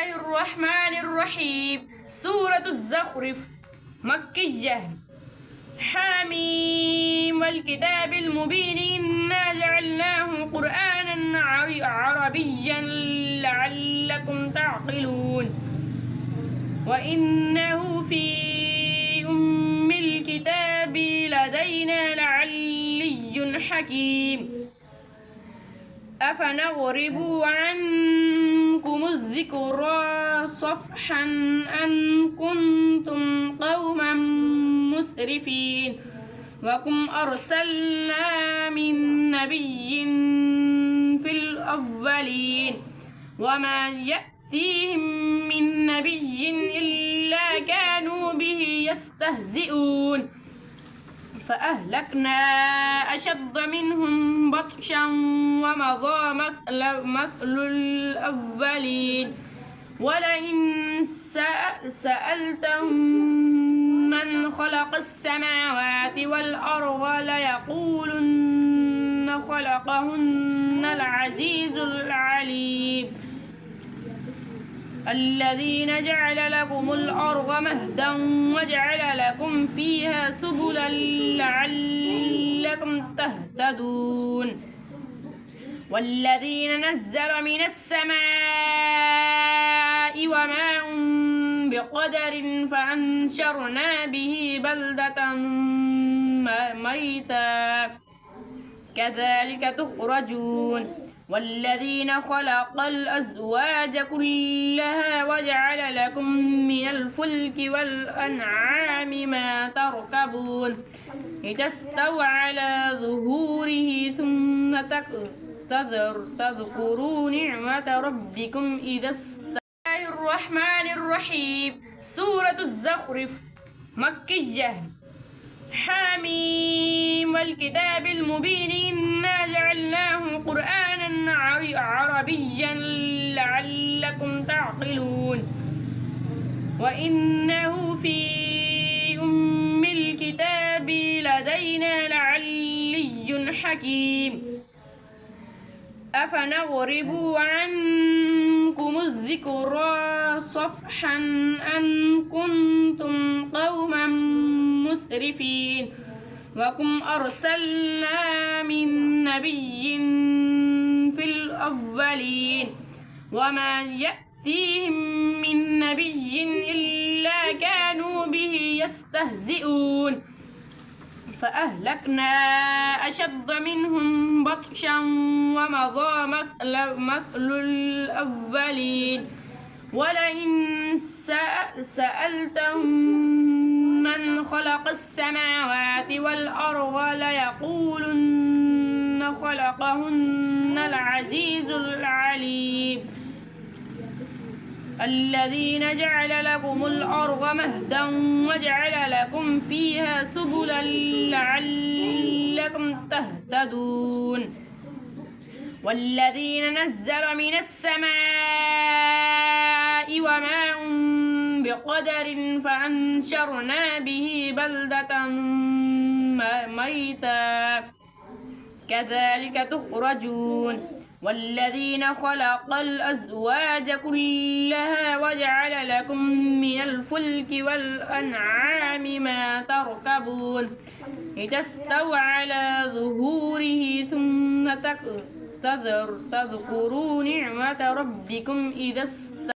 الرحمن الرحيم. سورة الزخرف مكية. حميم والكتاب المبين إنا جعلناه قرآنا عربيا لعلكم تعقلون وإنه في أم الكتاب لدينا لعلي حكيم أفنضرب عنكم الذكرى صفحا أن كنتم قوما مسرفين وكم أرسلنا من نبي في الأولين وما يأتيهم من نبي إلا كانوا به يستهزئون فأهلكنا أشد منهم بطشا ومضى مثل الأولين ولئن سألتهم من خلق السماوات والأرض ليقولن خلقهن العزيز العليم الذين جعل لكم الأرض مهدا وجعل لكم فيها سبلا لعلكم تهتدون والذين نزل من السماء وماء بقدر فأنشرنا به بلدة ميتا كذلك تخرجون والذين خلق الأزواج كلها وجعل لكم من الفلك والأنعام ما تركبون لتستووا على ظهوره ثم تذكروا نعمة ربكم إذا الرحمن الرحيم. سورة الزخرف مكية. حميم والكتاب المبين إنا جعلناه قرآنا عربيا لعلكم تعقلون وإنه في أم الكتاب لدينا لعلي حكيم أفنضرب عنكم الذكرى صفحا أن كنتم قوما مسرفين وكم أرسلنا من نبي في الأولين وما يأتيهم من نبي إلا كانوا به يستهزئون فأهلكنا أشد منهم بطشا ومضى مثل الأولين ولئن سألتهم من خلق السماوات والأرض ليقولن خلقهن العزيز العليم الذين جعل لكم الأرض مهدا وجعل لكم فيها سبلا لعلكم تهتدون والذين نزل من السماء وماء بقدر فأنشرنا به بلدة ميتا كذلك تخرجون والذين خلق الأزواج كلها وجعل لكم من الفلك والأنعام ما تركبون لتستووا على ظهوره ثم تذكروا نعمة ربكم إذا